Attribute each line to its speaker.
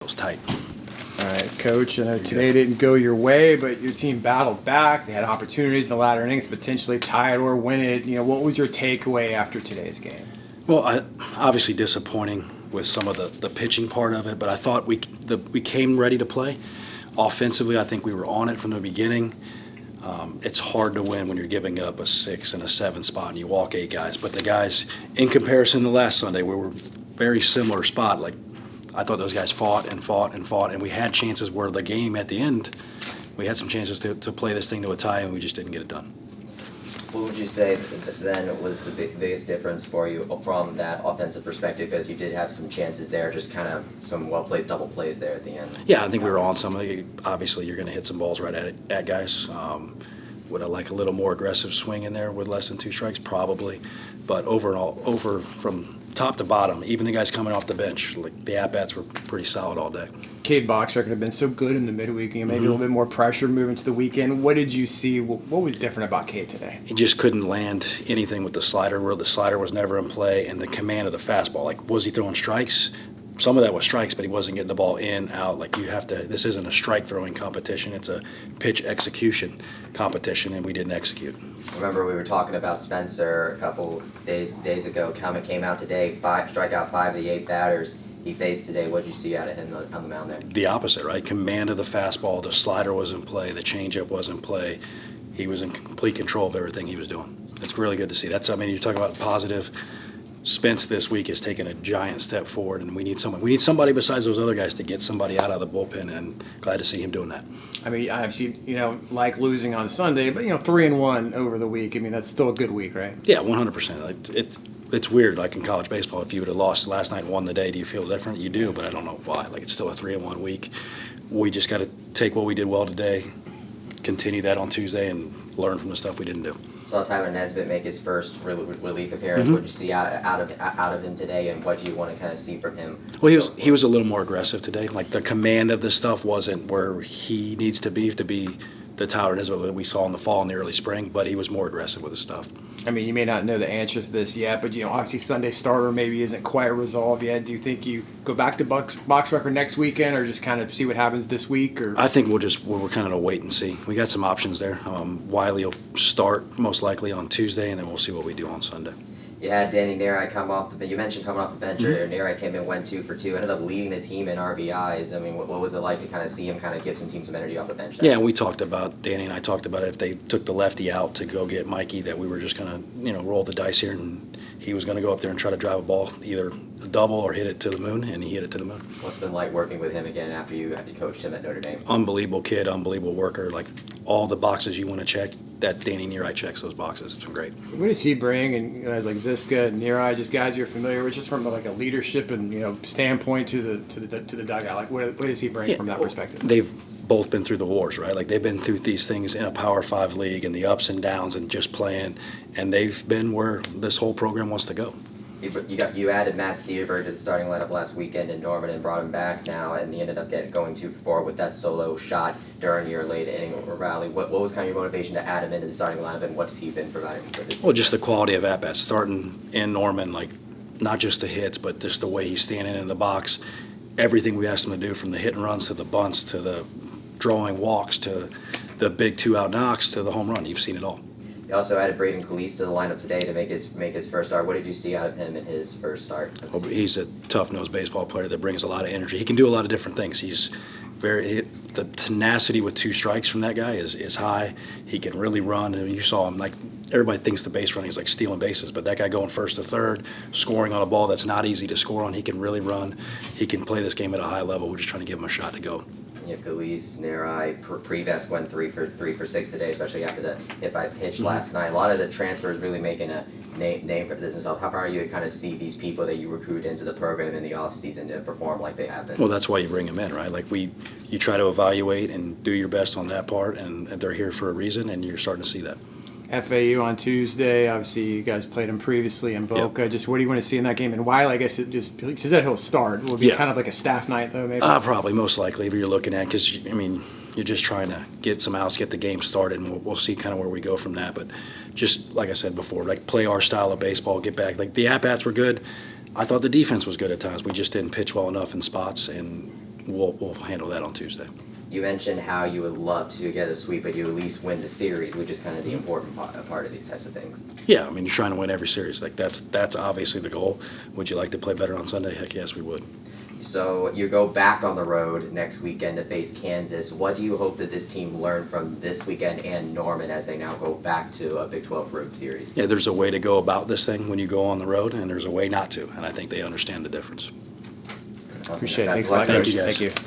Speaker 1: It's tight.
Speaker 2: All right, Coach, I know today didn't go your way, but your team battled back. They had opportunities in the latter innings to potentially tie it or win it. What was your takeaway after today's game?
Speaker 1: Well, obviously disappointing with some of the pitching part of it, but I thought we came ready to play. Offensively, I think we were on it from the beginning. It's hard to win when you're giving up a 6 and a 7 spot and you walk 8 guys. But the guys, in comparison to last Sunday, we were very similar spot. Like, I thought those guys fought, and we had chances where the game at the end, we had some chances to play this thing to a tie, and we just didn't get it done.
Speaker 3: What would you say then was the biggest difference for you from that offensive perspective? Because you did have some chances there, just kind of some well-placed double plays there at the end.
Speaker 1: Yeah, I think we were on some. Obviously, you're going to hit some balls right at guys. Would I like a little more aggressive swing in there with less than 2 strikes? Probably. But over from top to bottom, even the guys coming off the bench, like the at-bats were pretty solid all day.
Speaker 2: Kade box record had been so good in the midweek, maybe a little bit more pressure moving to the weekend. What did you see? What was different about Kade today?
Speaker 1: He just couldn't land anything with the slider, where the slider was never in play, and the command of the fastball. Like, was he throwing strikes? Some of that was strikes, but he wasn't getting the ball in, out. Like, you have to, this isn't a strike throwing competition, it's a pitch execution competition, and we didn't execute.
Speaker 3: Remember, we were talking about Spencer a couple days ago. Came out today, strike out 5 of the 8 batters he faced today. What did you see out of him on the mound there?
Speaker 1: The opposite, right? Command of the fastball, the slider was in play, the changeup was in play. He was in complete control of everything he was doing. It's really good to see. You're talking about positive. Spence this week has taken a giant step forward, and we need somebody besides those other guys to get somebody out of the bullpen, and glad to see him doing that.
Speaker 2: Obviously, like losing on Sunday, but 3-1 over the week. That's still a good week, right?
Speaker 1: Yeah, 100%. It's weird, like in college baseball, if you would have lost last night and won the day, do you feel different? You do, but I don't know why. Like, it's still a 3-1 week. We just got to take what we did well today, continue that on Tuesday, and learn from the stuff we didn't do.
Speaker 3: Saw Tyler Nesbitt make his first relief appearance.
Speaker 1: Mm-hmm.
Speaker 3: What did you see out of him today, and what do you want to kind of see from him?
Speaker 1: Well, he was a little more aggressive today. Like, the command of the stuff wasn't where he needs to be the Tyler Nesbitt that we saw in the fall and the early spring, but he was more aggressive with his stuff.
Speaker 2: You may not know the answer to this yet, but obviously Sunday starter maybe isn't quite resolved yet. Do you think you go back to box record next weekend, or just kind of see what happens this week? Or
Speaker 1: I think we're kind of wait and see. We got some options there. Wiley will start most likely on Tuesday, and then we'll see what we do on Sunday.
Speaker 3: You had Danny Neri come off the. You mentioned coming off the bench earlier. Neri came in, went 2 for 2, ended up leading the team in RBIs. What was it like to kind of see him kind of give some team some energy off the bench?
Speaker 1: Yeah, Danny and I talked about it. If they took the lefty out to go get Mikey, that we were just going to roll the dice here, and he was going to go up there and try to drive a ball, either a double or hit it to the moon, and he hit it to the moon.
Speaker 3: What's it been like working with him again after you coached him at Notre Dame?
Speaker 1: Unbelievable kid, unbelievable worker. Like, all the boxes you want to check, that Danny Neri checks those boxes. It's been great.
Speaker 2: What does he bring? And guys like Zyska and Neri, just guys you're familiar with, just from like a leadership and standpoint to the dugout. Like, what does he bring from that perspective?
Speaker 1: They've both been through the wars, right? Like, they've been through these things in a Power 5 league and the ups and downs and just playing, and they've been where this whole program wants to go.
Speaker 3: You added Matt Seberg to the starting lineup last weekend in Norman and brought him back now, and he ended up going 2 for 4 with that solo shot during your late inning rally. What was kind of your motivation to add him into the starting lineup, and what's he been providing for this team?
Speaker 1: Well, just the quality of at-bats. Starting in Norman, like, not just the hits, but just the way he's standing in the box. Everything we asked him to do, from the hit and runs to the bunts to the drawing walks to the big 2-out knocks to the home run. You've seen it all.
Speaker 3: You also added Braden Kis to the lineup today to make his first start. What did you see out of him in his first start?
Speaker 1: Well, he's a tough-nosed baseball player that brings a lot of energy. He can do a lot of different things. The tenacity with 2 strikes from that guy is high. He can really run, and you saw him, like, everybody thinks the base running is like stealing bases, but that guy going first to third, scoring on a ball that's not easy to score on, he can really run. He can play this game at a high level. We're just trying to give him a shot to go.
Speaker 3: You have Khalis, Neri, Prevesk went 3 for 6 today, especially after the hit by pitch last night. A lot of the transfers really making a name for this themselves. How far are you to kind of see these people that you recruit into the program in the offseason to perform like they have been?
Speaker 1: Well, that's why you bring them in, right? Like, you try to evaluate and do your best on that part, and they're here for a reason, and you're starting to see that.
Speaker 2: FAU on Tuesday. Obviously, you guys played him previously in Boca. Yep. Just what do you want to see in that game? And Wiley, I guess he says that he'll start. Will it be kind of like a staff night, though, maybe?
Speaker 1: Probably, most likely, if you're looking at, because, you're just trying to get some outs, get the game started, and we'll see kind of where we go from that. But just like I said before, like, play our style of baseball, get back. Like, the at-bats were good. I thought the defense was good at times. We just didn't pitch well enough in spots, and we'll handle that on Tuesday.
Speaker 3: You mentioned how you would love to get a sweep, but you at least win the series, which is kind of the important part of these types of things.
Speaker 1: Yeah, I mean, you're trying to win every series. Like, that's obviously the goal. Would you like to play better on Sunday? Heck yes, we would.
Speaker 3: So you go back on the road next weekend to face Kansas. What do you hope that this team learned from this weekend and Norman as they now go back to a Big 12 road series?
Speaker 1: Yeah, there's a way to go about this thing when you go on the road, and there's a way not to, and I think they understand the difference.
Speaker 3: Awesome.
Speaker 2: Appreciate it.
Speaker 3: Best
Speaker 2: Thanks
Speaker 3: of
Speaker 2: a
Speaker 3: luck,
Speaker 2: lot,
Speaker 1: Thank
Speaker 2: Coach.
Speaker 1: you, guys.
Speaker 2: Thank you.